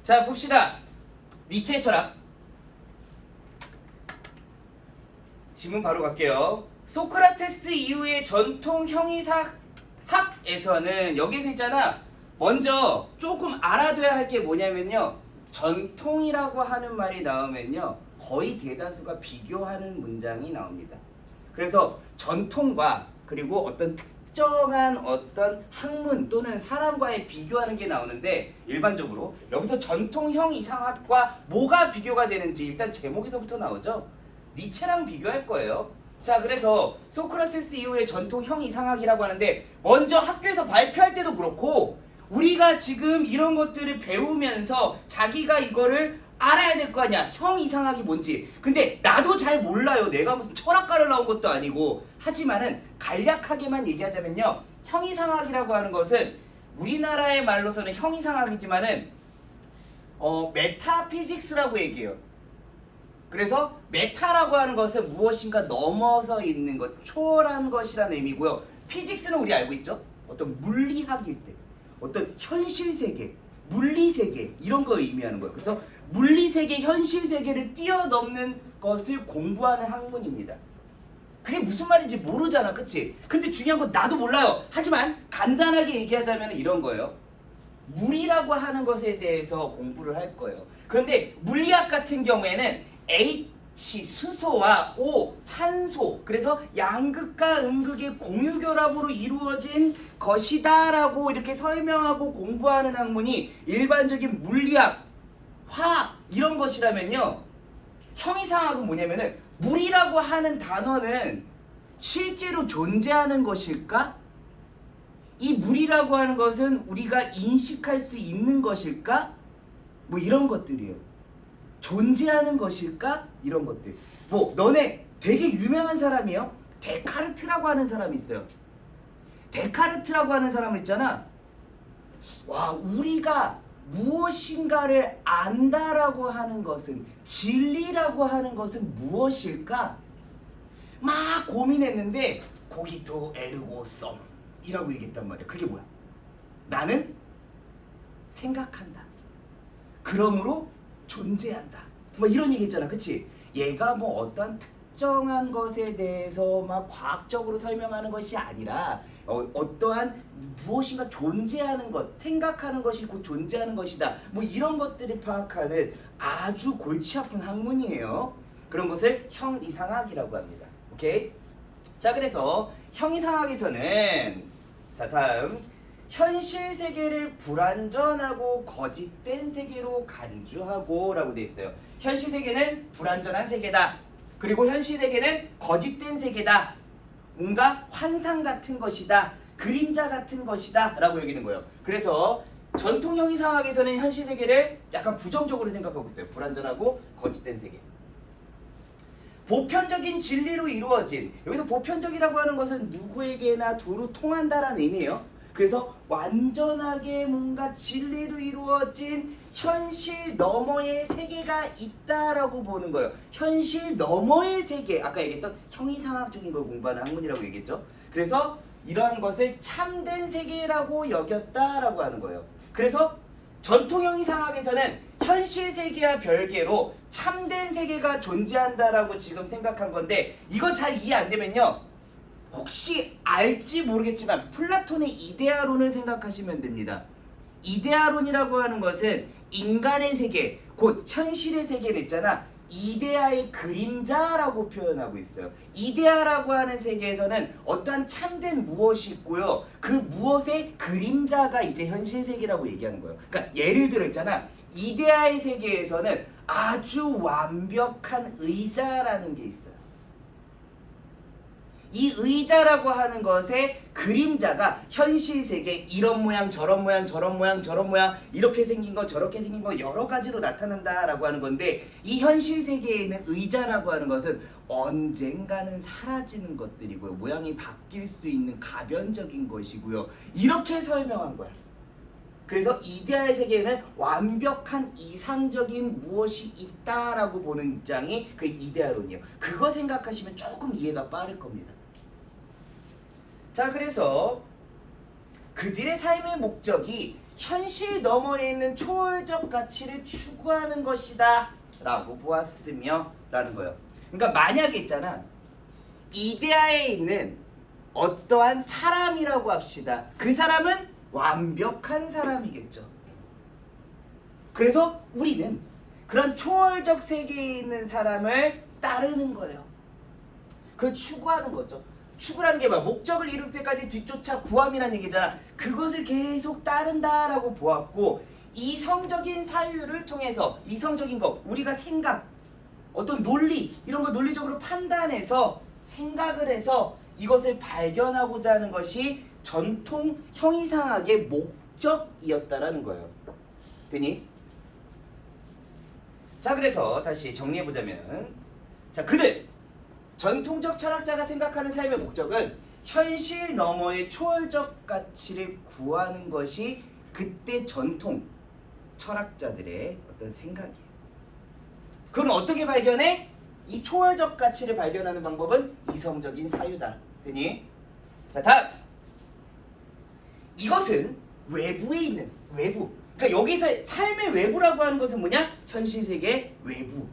자, 봅시다. 니체의 철학. 질문 바로 갈게요. 소크라테스 이후의 전통 형이사학에서는 여기서 있잖아. 먼저 조금 알아둬야 할 게 뭐냐면요. 전통이라고 하는 말이 나오면요. 거의 대다수가 비교하는 문장이 나옵니다. 그래서 전통과 그리고 어떤 특정한 어떤 학문 또는 사람과의 비교하는 게 나오는데 일반적으로 여기서 전통형 이상학과 뭐가 비교가 되는지 일단 제목에서부터 나오죠. 니체랑 비교할 거예요. 자, 그래서 소크라테스 이후의 전통형 이상학이라고 하는데 먼저 학교에서 발표할 때도 그렇고 우리가 지금 이런 것들을 배우면서 자기가 이거를 알아야 될 거 아니야. 형 이상학이 뭔지. 근데 나도 잘 몰라요. 내가 무슨 철학과를 나온 것도 아니고. 하지만은 간략하게만 얘기하자면요. 형 이상학이라고 하는 것은 우리나라의 말로서는 형 이상학이지만은 메타피직스라고 얘기해요. 그래서 메타라고 하는 것은 무엇인가 넘어서 있는 것, 초월한 것이라는 의미고요. 피직스는 우리 알고 있죠? 어떤 물리학일 때, 어떤 현실 세계, 물리 세계 이런 걸 의미하는 거예요. 그래서 물리 세계, 현실 세계를 뛰어넘는 것을 공부하는 학문입니다. 그게 무슨 말인지 모르잖아, 그치? 근데 중요한 건 나도 몰라요. 하지만 간단하게 얘기하자면 이런 거예요. 물이라고 하는 것에 대해서 공부를 할 거예요. 그런데 물리학 같은 경우에는 H 수소와 O 산소, 그래서 양극과 음극의 공유 결합으로 이루어진 것이다 라고 이렇게 설명하고 공부하는 학문이 일반적인 물리학, 화학 이런 것이라면요. 형이상학은 뭐냐면은 물이라고 하는 단어는 실제로 존재하는 것일까? 이 물이라고 하는 것은 우리가 인식할 수 있는 것일까? 뭐 이런 것들이에요. 존재하는 것일까? 이런 것들. 뭐 너네 되게 유명한 사람이에요. 데카르트라고 하는 사람이 있어요. 데카르트라고 하는 사람을 있잖아. 와, 우리가 무엇인가를 안다라고 하는 것은, 진리라고 하는 것은 무엇일까? 막 고민했는데 고기토 에르고 썸 이라고 얘기했단 말이야. 그게 뭐야? 나는 생각한다. 그러므로 존재한다. 뭐 이런 얘기 했잖아. 그치? 얘가 뭐 어떤 특정한 것에 대해서 막 과학적으로 설명하는 것이 아니라 어떠한 무엇인가 존재하는 것, 생각하는 것이 곧 존재하는 것이다. 뭐 이런 것들을 파악하는 아주 골치 아픈 학문이에요. 그런 것을 형이상학이라고 합니다. 오케이? 자, 그래서 형이상학에서는 자, 다음 현실 세계를 불완전하고 거짓된 세계로 간주하고 라고 되어 있어요. 현실 세계는 불완전한 세계다. 그리고 현실 세계는 거짓된 세계다. 뭔가 환상 같은 것이다. 그림자 같은 것이다 라고 여기는 거예요. 그래서 전통 형이상학에서는 현실 세계를 약간 부정적으로 생각하고 있어요. 불완전하고 거짓된 세계. 보편적인 진리로 이루어진, 여기서 보편적이라고 하는 것은 누구에게나 두루 통한다라는 의미예요. 그래서 완전하게 뭔가 진리로 이루어진 현실 너머의 세계가 있다라고 보는 거예요. 현실 너머의 세계, 아까 얘기했던 형이상학적인 걸 공부하는 학문이라고 얘기했죠. 그래서 이러한 것을 참된 세계라고 여겼다라고 하는 거예요. 그래서 전통 형이상학에서는 현실 세계와 별개로 참된 세계가 존재한다라고 지금 생각한 건데, 이거 잘 이해 안 되면요, 혹시 알지 모르겠지만 플라톤의 이데아론을 생각하시면 됩니다. 이데아론이라고 하는 것은 인간의 세계, 곧 현실의 세계를 있잖아. 이데아의 그림자라고 표현하고 있어요. 이데아라고 하는 세계에서는 어떠한 참된 무엇이 있고요. 그 무엇의 그림자가 이제 현실 세계라고 얘기하는 거예요. 그러니까 예를 들어 있잖아. 이데아의 세계에서는 아주 완벽한 의자라는 게 있어요. 이 의자라고 하는 것의 그림자가 현실 세계 이런 모양 저런 모양 저런 모양 저런 모양 이렇게 생긴 거 저렇게 생긴 거 여러 가지로 나타난다라고 하는 건데, 이 현실 세계에 있는 의자라고 하는 것은 언젠가는 사라지는 것들이고요. 모양이 바뀔 수 있는 가변적인 것이고요. 이렇게 설명한 거야. 그래서 이데아의 세계에는 완벽한 이상적인 무엇이 있다라고 보는 입장이 그 이데아론이에요. 그거 생각하시면 조금 이해가 빠를 겁니다. 자, 그래서 그들의 삶의 목적이 현실 너머에 있는 초월적 가치를 추구하는 것이다 라고 보았으며 라는 거예요. 그러니까 만약에 있잖아, 이데아에 있는 어떠한 사람이라고 합시다. 그 사람은 완벽한 사람이겠죠. 그래서 우리는 그런 초월적 세계에 있는 사람을 따르는 거예요. 그걸 추구하는 거죠. 추구라는 게 뭐야? 목적을 이룰 때까지 뒤쫓아 구함이라는 얘기잖아. 그것을 계속 따른다라고 보았고, 이성적인 사유를 통해서, 이성적인 거, 우리가 생각, 어떤 논리, 이런 거 논리적으로 판단해서 생각을 해서 이것을 발견하고자 하는 것이 전통 형이상학의 목적이었다라는 거예요. 되니? 자, 그래서 다시 정리해보자면, 자, 그들 전통적 철학자가 생각하는 삶의 목적은 현실 너머의 초월적 가치를 구하는 것이 그때 전통 철학자들의 어떤 생각이에요. 그건 어떻게 발견해? 이 초월적 가치를 발견하는 방법은 이성적인 사유다. 되니? 자, 다음. 이것은 외부에 있는, 외부. 그러니까 여기서 삶의 외부라고 하는 것은 뭐냐? 현실 세계 외부,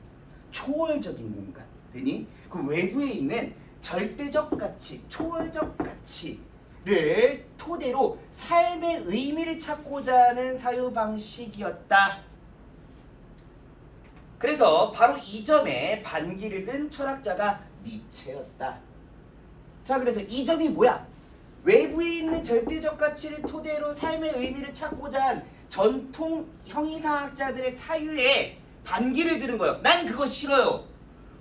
초월적인 공간. 되니? 그 외부에 있는 절대적 가치, 초월적 가치를 토대로 삶의 의미를 찾고자 하는 사유 방식이었다. 그래서 바로 이 점에 반기를 든 철학자가 니체였다. 자, 그래서 이 점이 뭐야? 외부에 있는 절대적 가치를 토대로 삶의 의미를 찾고자 한 전통 형이상학자들의 사유에 반기를 드는 거예요. 난 그거 싫어요.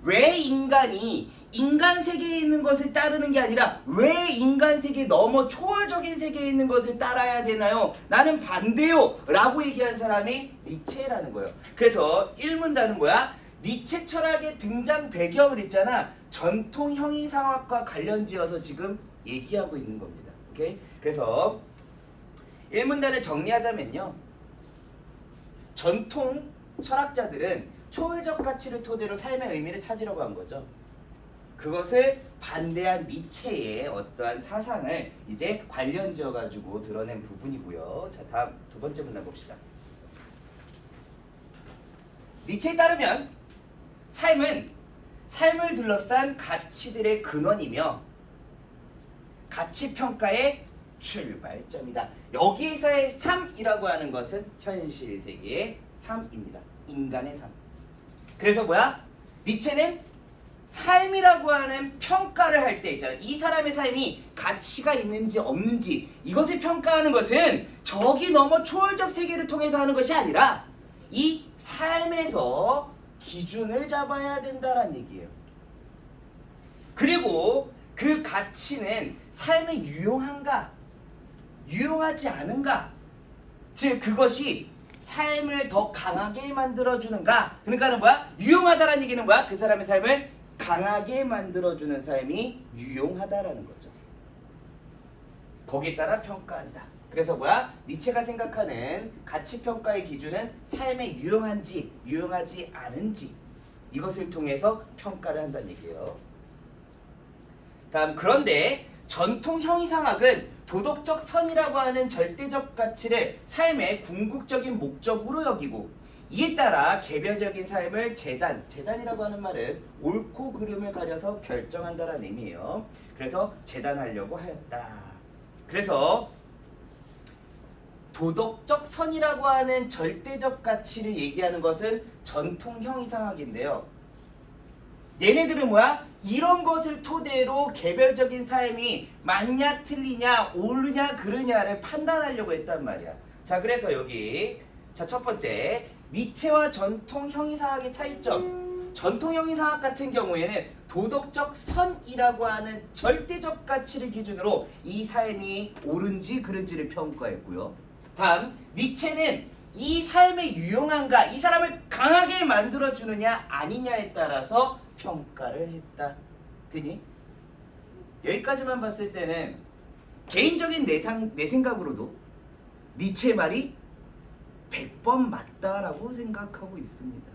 왜 인간이 인간 세계에 있는 것을 따르는 게 아니라 왜 인간 세계 넘어 초월적인 세계에 있는 것을 따라야 되나요? 나는 반대요 라고 얘기한 사람이 니체라는 거예요. 그래서 1문단은 뭐야? 니체 철학의 등장 배경을 있잖아, 전통 형이상학과 관련지어서 지금 얘기하고 있는 겁니다. 오케이? 그래서 1문단을 정리하자면요, 전통 철학자들은 초월적 가치를 토대로 삶의 의미를 찾으려고 한 거죠. 그것을 반대한 니체의 어떠한 사상을 이제 관련 지어가지고 드러낸 부분이고요. 자, 다음 두 번째 문단 봅시다. 니체에 따르면 삶은 삶을 둘러싼 가치들의 근원이며 가치평가의 출발점이다. 여기에서의 삶이라고 하는 것은 현실 세계의 삶입니다. 인간의 삶. 그래서 뭐야? 니체는 삶이라고 하는 평가를 할 때 있잖아. 이 사람의 삶이 가치가 있는지 없는지 이것을 평가하는 것은 저기 넘어 초월적 세계를 통해서 하는 것이 아니라 이 삶에서 기준을 잡아야 된다는 얘기예요. 그리고 그 가치는 삶에 유용한가, 유용하지 않은가, 즉 그것이 삶을 더 강하게 만들어주는가. 그러니까는 뭐야? 유용하다라는 얘기는 뭐야? 그 사람의 삶을 강하게 만들어주는 삶이 유용하다라는 거죠. 거기에 따라 평가한다. 그래서 뭐야? 니체가 생각하는 가치평가의 기준은 삶에 유용한지 유용하지 않은지 이것을 통해서 평가를 한다는 얘기예요. 다음, 그런데 전통 형이상학은 도덕적 선이라고 하는 절대적 가치를 삶의 궁극적인 목적으로 여기고, 이에 따라 개별적인 삶을 재단이라고 하는 말은 옳고 그름을 가려서 결정한다라는 의미예요. 그래서 재단하려고 하였다. 그래서 도덕적 선이라고 하는 절대적 가치를 얘기하는 것은 전통 형이상학인데요. 얘네들은 뭐야? 이런 것을 토대로 개별적인 삶이 맞냐 틀리냐 옳으냐 그르냐를 판단하려고 했단 말이야. 자, 그래서 여기 자, 첫 번째, 니체와 전통 형이상학의 차이점. 전통 형이상학 같은 경우에는 도덕적 선이라고 하는 절대적 가치를 기준으로 이 삶이 옳은지 그른지를 평가했고요. 다음, 니체는 이 삶에 유용한가, 이 사람을 강하게 만들어주느냐 아니냐에 따라서 평가를 했다. 되니? 여기까지만 봤을 때는 개인적인 내 생각으로도 니체의 말이 100번 맞다라고 생각하고 있습니다.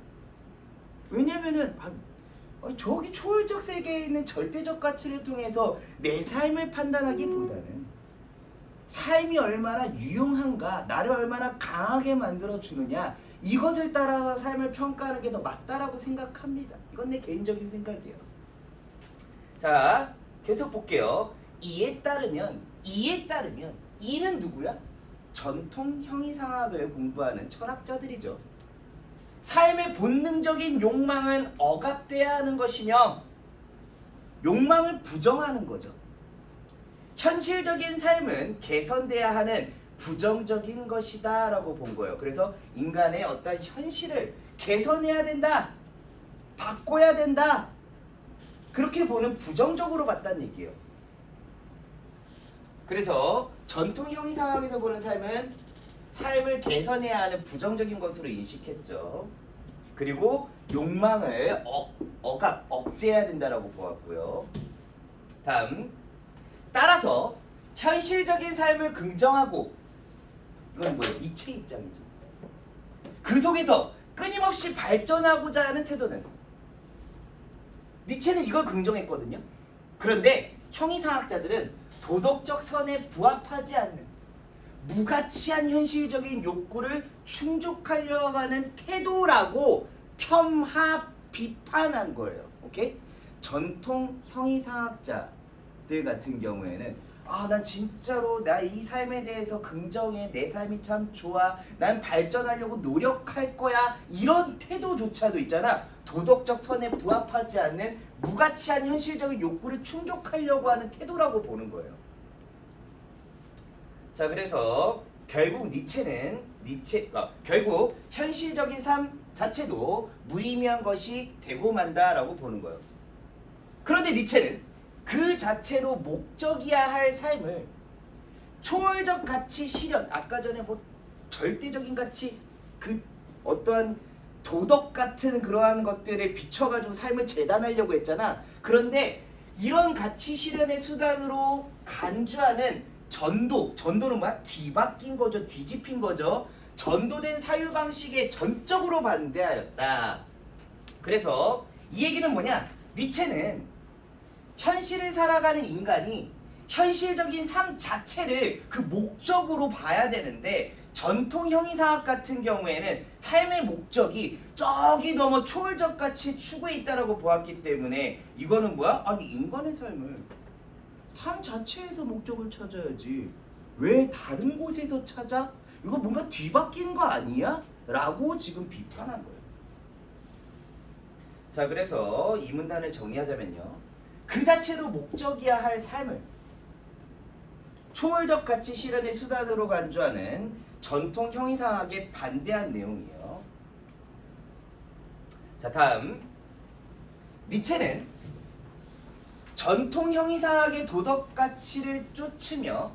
왜냐면은 저기 초월적 세계에 있는 절대적 가치를 통해서 내 삶을 판단하기보다는 삶이 얼마나 유용한가, 나를 얼마나 강하게 만들어 주느냐, 이것을 따라서 삶을 평가하는 게 더 맞다라고 생각합니다. 이건 내 개인적인 생각이에요. 자, 계속 볼게요. 이에 따르면 이는 누구야? 전통 형이상학을 공부하는 철학자들이죠. 삶의 본능적인 욕망은 억압돼야 하는 것이며 욕망을 부정하는 거죠. 현실적인 삶은 개선돼야 하는 부정적인 것이다 라고 본 거예요. 그래서 인간의 어떤 현실을 개선해야 된다, 바꿔야 된다, 그렇게 보는 부정적으로 봤다는 얘기예요. 그래서 전통 형이상학에서 보는 삶은 삶을 개선해야 하는 부정적인 것으로 인식했죠. 그리고 욕망을 억제해야 된다라고 보았고요. 다음, 따라서 현실적인 삶을 긍정하고, 이건 뭐예요? 니체 입장이죠. 그 속에서 끊임없이 발전하고자 하는 태도는, 니체는 이걸 긍정했거든요. 그런데 형이상학자들은 도덕적 선에 부합하지 않는 무가치한 현실적인 욕구를 충족하려고 하는 태도라고 폄하 비판한 거예요. 오케이? 전통 형이상학자들 같은 경우에는 난 진짜로 나 이 삶에 대해서 긍정해, 내 삶이 참 좋아, 난 발전하려고 노력할 거야, 이런 태도조차도 있잖아, 도덕적 선에 부합하지 않는 무가치한 현실적인 욕구를 충족하려고 하는 태도라고 보는 거예요. 자, 그래서 결국 결국 현실적인 삶 자체도 무의미한 것이 되고 만다라고 보는 거예요. 그런데 니체는 그 자체로 목적이야 할 삶을 초월적 가치 실현, 아까 전에 뭐 절대적인 가치, 그 어떠한 도덕 같은 그러한 것들을 비춰가지고 삶을 재단하려고 했잖아. 그런데 이런 가치 실현의 수단으로 간주하는 전도는 뭐야? 뒤바뀐 거죠. 뒤집힌 거죠. 전도된 사유방식에 전적으로 반대하였다. 그래서 이 얘기는 뭐냐? 니체는 현실을 살아가는 인간이 현실적인 삶 자체를 그 목적으로 봐야 되는데, 전통 형이상학 같은 경우에는 삶의 목적이 저기 넘어 초월적 가치 추구에 있다라고 보았기 때문에 이거는 뭐야? 아니, 인간의 삶을 삶 자체에서 목적을 찾아야지 왜 다른 곳에서 찾아? 이거 뭔가 뒤바뀐 거 아니야? 라고 지금 비판한 거예요. 자, 그래서 이 문단을 정리하자면요, 그 자체로 목적이야 할 삶을 초월적 가치 실현의 수단으로 간주하는 전통 형이상학에 반대한 내용이에요. 자, 다음, 니체는 전통 형이상학의 도덕 가치를 쫓으며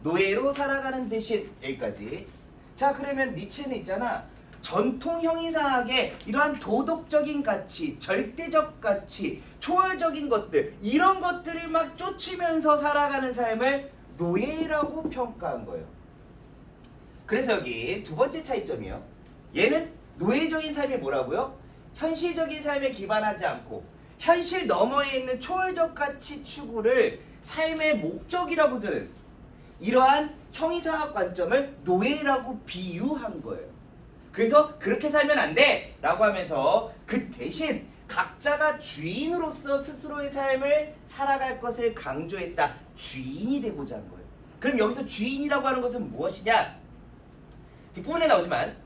노예로 살아가는 대신, 여기까지. 자, 그러면 니체는 있잖아, 전통 형이상학의 이러한 도덕적인 가치, 절대적 가치, 초월적인 것들, 이런 것들을 막 쫓으면서 살아가는 삶을 노예라고 평가한 거예요. 그래서 여기 두 번째 차이점이요, 얘는 노예적인 삶이 뭐라고요? 현실적인 삶에 기반하지 않고 현실 너머에 있는 초월적 가치 추구를 삶의 목적이라고 드는 이러한 형이상학 관점을 노예라고 비유한 거예요. 그래서 그렇게 살면 안 돼! 라고 하면서 그 대신 각자가 주인으로서 스스로의 삶을 살아갈 것을 강조했다. 주인이 되고자 한 거예요. 그럼 여기서 주인이라고 하는 것은 무엇이냐? 뒷부분에 나오지만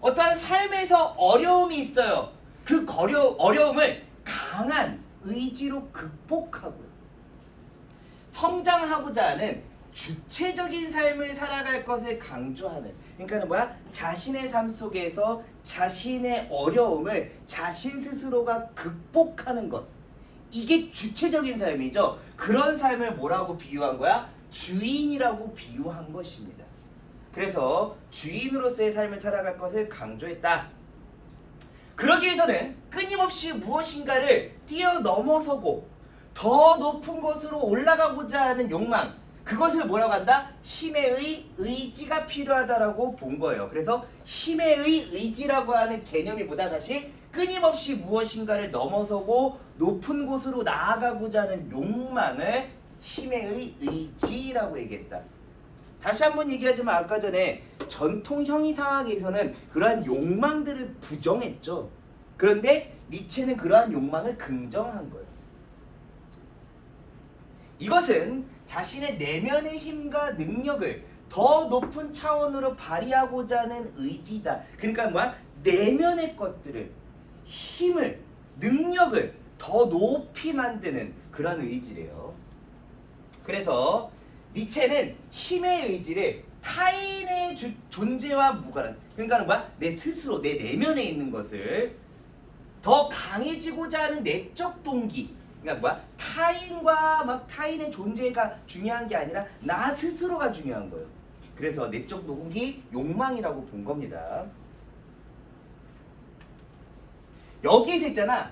어떠한 삶에서 어려움이 있어요. 그 어려움을 강한 의지로 극복하고요, 성장하고자 하는 주체적인 삶을 살아갈 것을 강조하는, 그러니까는 뭐야? 자신의 삶 속에서 자신의 어려움을 자신 스스로가 극복하는 것, 이게 주체적인 삶이죠. 그런 삶을 뭐라고 비유한 거야? 주인이라고 비유한 것입니다. 그래서 주인으로서의 삶을 살아갈 것을 강조했다. 그러기 위해서는 끊임없이 무엇인가를 뛰어넘어서고 더 높은 곳으로 올라가고자 하는 욕망, 그것을 뭐라고 한다? 힘의 의지가 필요하다라고 본 거예요. 그래서 힘의 의지라고 하는 개념이 보다 다시 끊임없이 무엇인가를 넘어서고 높은 곳으로 나아가고자 하는 욕망을 힘의 의지라고 얘기했다. 다시 한번 얘기하지만 아까 전에 전통 형이상학에서는 그러한 욕망들을 부정했죠. 그런데 니체는 그러한 욕망을 긍정한 거예요. 이것은 자신의 내면의 힘과 능력을 더 높은 차원으로 발휘하고자 하는 의지다. 그러니까 뭐야? 내면의 것들을, 힘을, 능력을 더 높이 만드는 그런 의지래요. 그래서 니체는 힘의 의지를 타인의 존재와 무관한, 그러니까 뭐야? 내 스스로, 내 내면에 있는 것을 더 강해지고자 하는 내적 동기, 그러니까 뭐야? 타인과 막 타인의 존재가 중요한 게 아니라 나 스스로가 중요한 거예요. 그래서 내적 동기, 욕망이라고 본 겁니다. 여기에서 있잖아.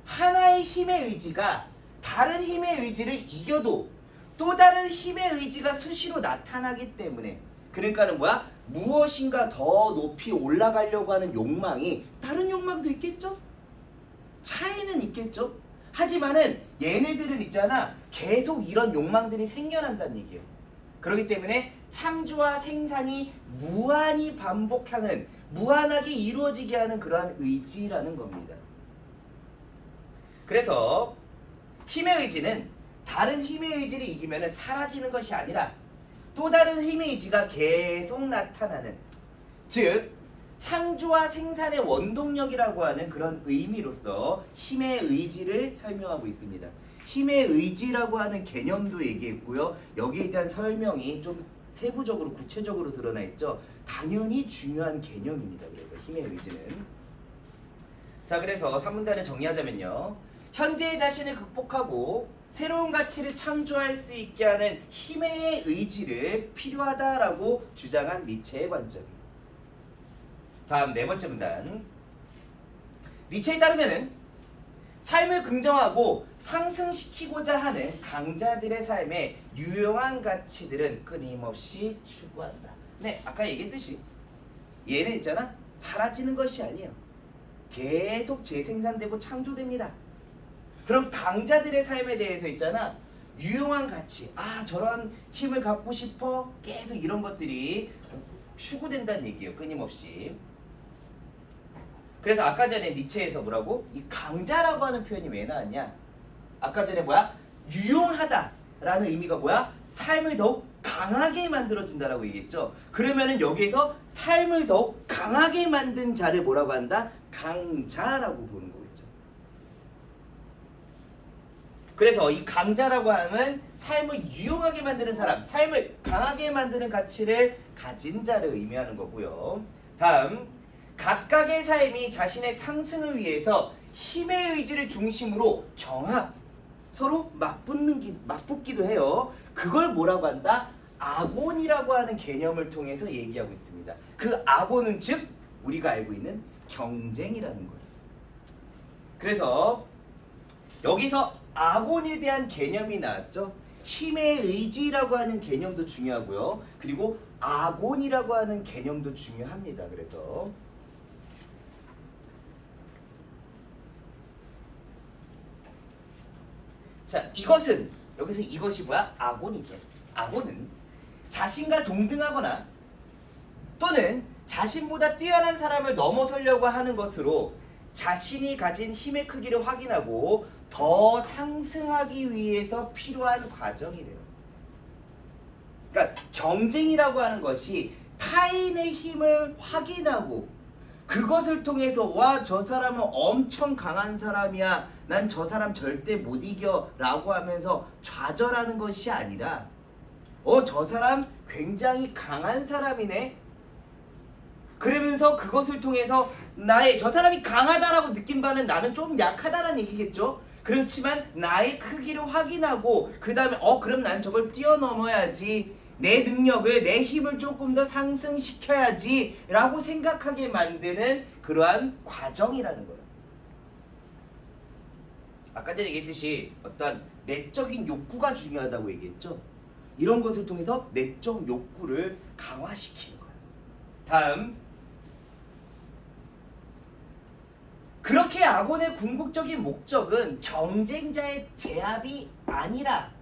하나의 힘의 의지가 다른 힘의 의지를 이겨도 또 다른 힘의 의지가 수시로 나타나기 때문에, 그러니까는 뭐야? 무엇인가 더 높이 올라가려고 하는 욕망이, 다른 욕망도 있겠죠? 차이는 있겠죠? 하지만은 얘네들은 있잖아, 계속 이런 욕망들이 생겨난다는 얘기예요. 그렇기 때문에 창조와 생산이 무한히 반복하는, 무한하게 이루어지게 하는 그러한 의지라는 겁니다. 그래서 힘의 의지는 다른 힘의 의지를 이기면 사라지는 것이 아니라 또 다른 힘의 의지가 계속 나타나는, 즉 창조와 생산의 원동력이라고 하는 그런 의미로서 힘의 의지를 설명하고 있습니다. 힘의 의지라고 하는 개념도 얘기했고요. 여기에 대한 설명이 좀 세부적으로 구체적으로 드러나 있죠. 당연히 중요한 개념입니다. 그래서 힘의 의지는. 자, 그래서 3문단을 정리하자면요. 현재의 자신을 극복하고 새로운 가치를 창조할 수 있게 하는 힘의 의지를 필요하다라고 주장한 니체의 관점이에요. 다음 네 번째 문단. 니체에 따르면은 삶을 긍정하고 상승시키고자 하는 강자들의 삶에 유용한 가치들은 끊임없이 추구한다. 네, 아까 얘기했듯이 얘는 있잖아, 사라지는 것이 아니에요. 계속 재생산되고 창조됩니다. 그럼 강자들의 삶에 대해서 있잖아, 유용한 가치, 아 저런 힘을 갖고 싶어, 계속 이런 것들이 추구된다는 얘기예요. 끊임없이. 그래서 아까 전에 니체에서 뭐라고? 이 강자라고 하는 표현이 왜 나왔냐? 아까 전에 뭐야? 유용하다라는 의미가 뭐야? 삶을 더욱 강하게 만들어준다라고 얘기했죠. 그러면은 여기에서 삶을 더욱 강하게 만든 자를 뭐라고 한다? 강자라고 보는 거겠죠. 그래서 이 강자라고 하면 삶을 유용하게 만드는 사람, 삶을 강하게 만드는 가치를 가진 자를 의미하는 거고요. 다음, 각각의 삶이 자신의 상승을 위해서 힘의 의지를 중심으로 경합, 서로 맞붙기도 해요. 그걸 뭐라고 한다? 아곤이라고 하는 개념을 통해서 얘기하고 있습니다. 그 아곤은 즉 우리가 알고 있는 경쟁이라는 거예요. 그래서 여기서 아곤에 대한 개념이 나왔죠. 힘의 의지라고 하는 개념도 중요하고요. 그리고 아곤이라고 하는 개념도 중요합니다. 그래서 자, 이것은 여기서 이것이 뭐야? 아곤이죠. 아곤은 자신과 동등하거나 또는 자신보다 뛰어난 사람을 넘어서려고 하는 것으로 자신이 가진 힘의 크기를 확인하고 더 상승하기 위해서 필요한 과정이래요. 그러니까 경쟁이라고 하는 것이 타인의 힘을 확인하고 그것을 통해서 와, 저 사람은 엄청 강한 사람이야, 난 저 사람 절대 못 이겨 라고 하면서 좌절하는 것이 아니라 저 사람 굉장히 강한 사람이네, 그러면서 그것을 통해서 나의 저 사람이 강하다라고 느낀 바는 나는 좀 약하다라는 얘기겠죠. 그렇지만 나의 크기를 확인하고 그 다음에 그럼 난 저걸 뛰어넘어야지, 내 능력을, 내 힘을 조금 더 상승시켜야지 라고 생각하게 만드는 그러한 과정이라는 거예요. 아까 전에 얘기했듯이 어떤 내적인 욕구가 중요하다고 얘기했죠. 이런 것을 통해서 내적 욕구를 강화시키는 거예요. 다음, 그렇게 아곤의 궁극적인 목적은 경쟁자의 제압이 아니라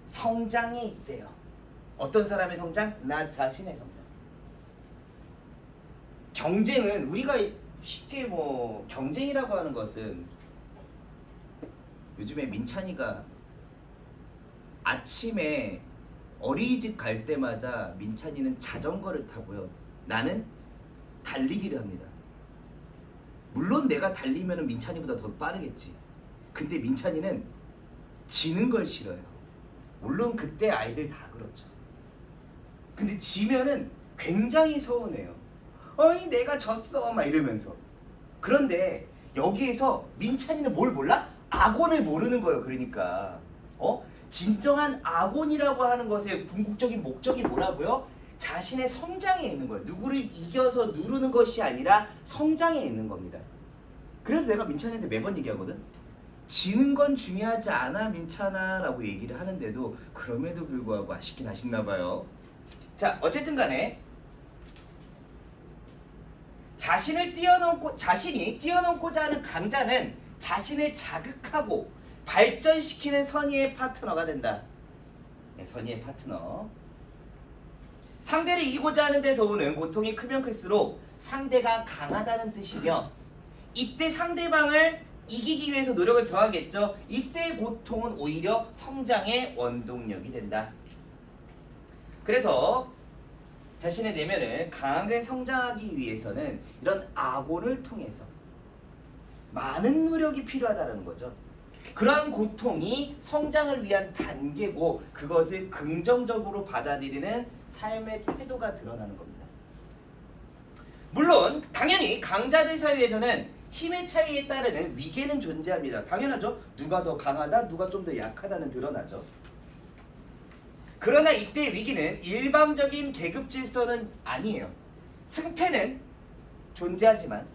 성장에 있대요. 어떤 사람의 성장? 나 자신의 성장. 경쟁은 우리가 쉽게 뭐 경쟁이라고 하는 것은 요즘에 민찬이가 아침에 어린이집 갈 때마다 민찬이는 자전거를 타고요. 나는 달리기를 합니다. 물론 내가 달리면 민찬이보다 더 빠르겠지. 근데 민찬이는 지는 걸 싫어요. 물론 그때 아이들 다 그렇죠. 근데 지면은 굉장히 서운해요. 어이 내가 졌어 막 이러면서. 그런데 여기에서 민찬이는 뭘 몰라? 악원을 모르는 거예요. 그러니까 진정한 악원이라고 하는 것의 궁극적인 목적이 뭐라고요? 자신의 성장에 있는 거예요. 누구를 이겨서 누르는 것이 아니라 성장에 있는 겁니다. 그래서 내가 민찬이한테 매번 얘기하거든. 지는 건 중요하지 않아 민찬아 라고 얘기를 하는데도 그럼에도 불구하고 아쉽긴 하신나 봐요. 자, 어쨌든 간에 자신이 뛰어넘고자 하는 강자는 자신을 자극하고 발전시키는 선의의 파트너가 된다. 네, 선의의 파트너. 상대를 이기고자 하는 데서 오는 고통이 크면 클수록 상대가 강하다는 뜻이며 이때 상대방을 이기기 위해서 노력을 더하겠죠. 이때의 고통은 오히려 성장의 원동력이 된다. 그래서 자신의 내면을 강하게 성장하기 위해서는 이런 악원을 통해서 많은 노력이 필요하다는 거죠. 그러한 고통이 성장을 위한 단계고 그것을 긍정적으로 받아들이는 삶의 태도가 드러나는 겁니다. 물론 당연히 강자들 사이에서는 힘의 차이에 따르는 위계는 존재합니다. 당연하죠. 누가 더 강하다, 누가 좀 더 약하다는 드러나죠. 그러나 이때 위기는 일방적인 계급 질서는 아니에요. 승패는 존재하지만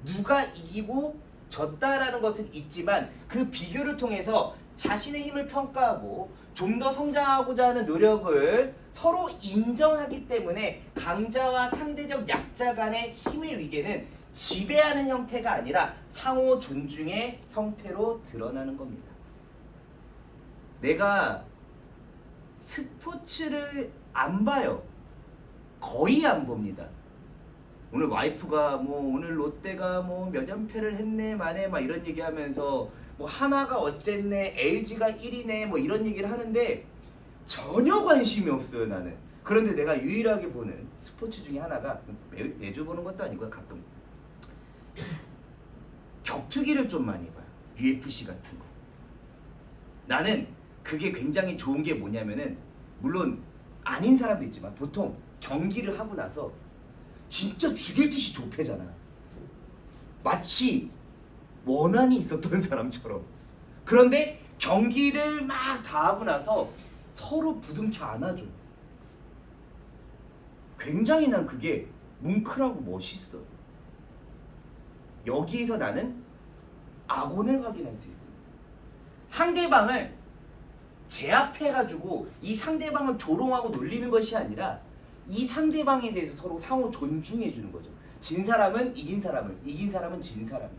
누가 이기고 졌다라는 것은 있지만 그 비교를 통해서 자신의 힘을 평가하고 좀 더 성장하고자 하는 노력을 서로 인정하기 때문에 강자와 상대적 약자 간의 힘의 위계는 지배하는 형태가 아니라 상호 존중의 형태로 드러나는 겁니다. 내가 스포츠를 안 봐요. 거의 안 봅니다. 오늘 와이프가 뭐 오늘 롯데가 뭐 몇 연패를 했네 마네 막 이런 얘기하면서 뭐 하나가 어쨌네 LG가 1위네 뭐 이런 얘기를 하는데 전혀 관심이 없어요 나는. 그런데 내가 유일하게 보는 스포츠 중에 하나가 매주 보는 것도 아니고요. 가끔 격투기를 좀 많이 봐요. UFC 같은 거. 나는 그게 굉장히 좋은 게 뭐냐면은 물론 아닌 사람도 있지만 보통 경기를 하고 나서 진짜 죽일 듯이 좁혀잖아. 마치 원한이 있었던 사람처럼. 그런데 경기를 막 다 하고 나서 서로 부둥켜 안아줘. 굉장히 난 그게 뭉클하고 멋있어. 여기에서 나는 악원을 확인할 수 있습니다. 상대방을 제압해가지고 이 상대방을 조롱하고 놀리는 것이 아니라 이 상대방에 대해서 서로 상호 존중해 주는 거죠. 진 사람은 이긴 사람을, 이긴 사람은 진 사람을.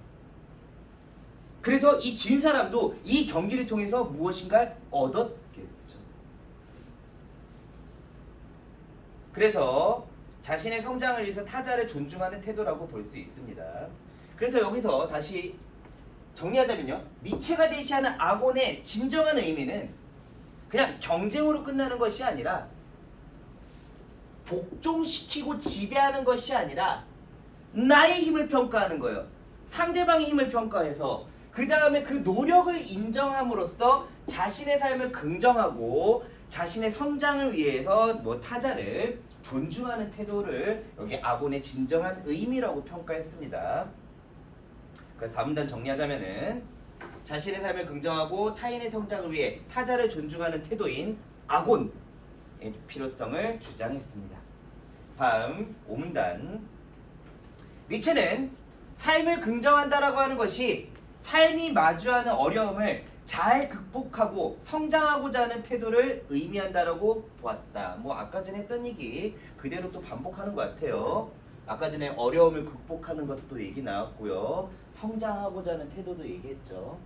그래서 이 진 사람도 이 경기를 통해서 무엇인가를 얻었겠죠. 그래서 자신의 성장을 위해서 타자를 존중하는 태도라고 볼 수 있습니다. 그래서 여기서 다시 정리하자면요. 니체가 제시하는 악원의 진정한 의미는 그냥 경쟁으로 끝나는 것이 아니라 복종시키고 지배하는 것이 아니라 나의 힘을 평가하는 거예요. 상대방의 힘을 평가해서 그 다음에 그 노력을 인정함으로써 자신의 삶을 긍정하고 자신의 성장을 위해서 뭐 타자를 존중하는 태도를 여기 악원의 진정한 의미라고 평가했습니다. 그래서 4문단 정리하자면은 자신의 삶을 긍정하고 타인의 성장을 위해 타자를 존중하는 태도인 악원의 필요성을 주장했습니다. 다음 5문단. 니체는 삶을 긍정한다라고 하는 것이 삶이 마주하는 어려움을 잘 극복하고 성장하고자 하는 태도를 의미한다라고 보았다. 뭐 아까 전에 했던 얘기 그대로 또 반복하는 것 같아요. 아까 전에 어려움을 극복하는 것도 얘기 나왔고요. 성장하고자 하는 태도도 얘기했죠.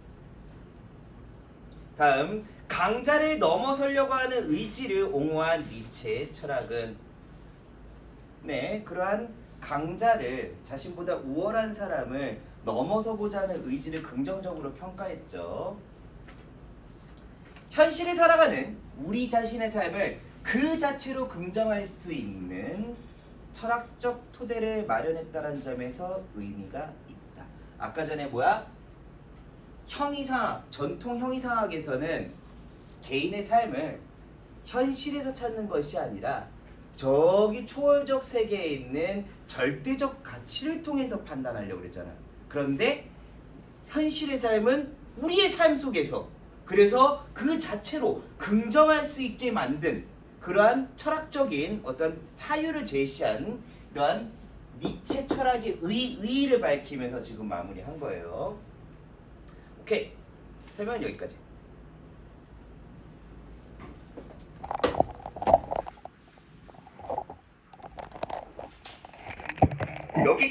다음 강자를 넘어서려고 하는 의지를 옹호한 니체의 철학은 그러한 강자를 자신보다 우월한 사람을 넘어서고자 하는 의지를 긍정적으로 평가했죠. 현실을 살아가는 우리 자신의 삶을 그 자체로 긍정할 수 있는 철학적 토대를 마련했다는 점에서 의미가 있다. 아까 전에 형이상학, 전통 형이상학에서는 개인의 삶을 현실에서 찾는 것이 아니라 저기 초월적 세계에 있는 절대적 가치를 통해서 판단하려고 그랬잖아. 그런데 현실의 삶은 우리의 삶 속에서, 그래서 그 자체로 긍정할 수 있게 만든 그러한 철학적인 어떤 사유를 제시한 이러한 니체 철학의 의의를 밝히면서 지금 마무리한 거예요. 오케이, 설명은 여기까지. 여기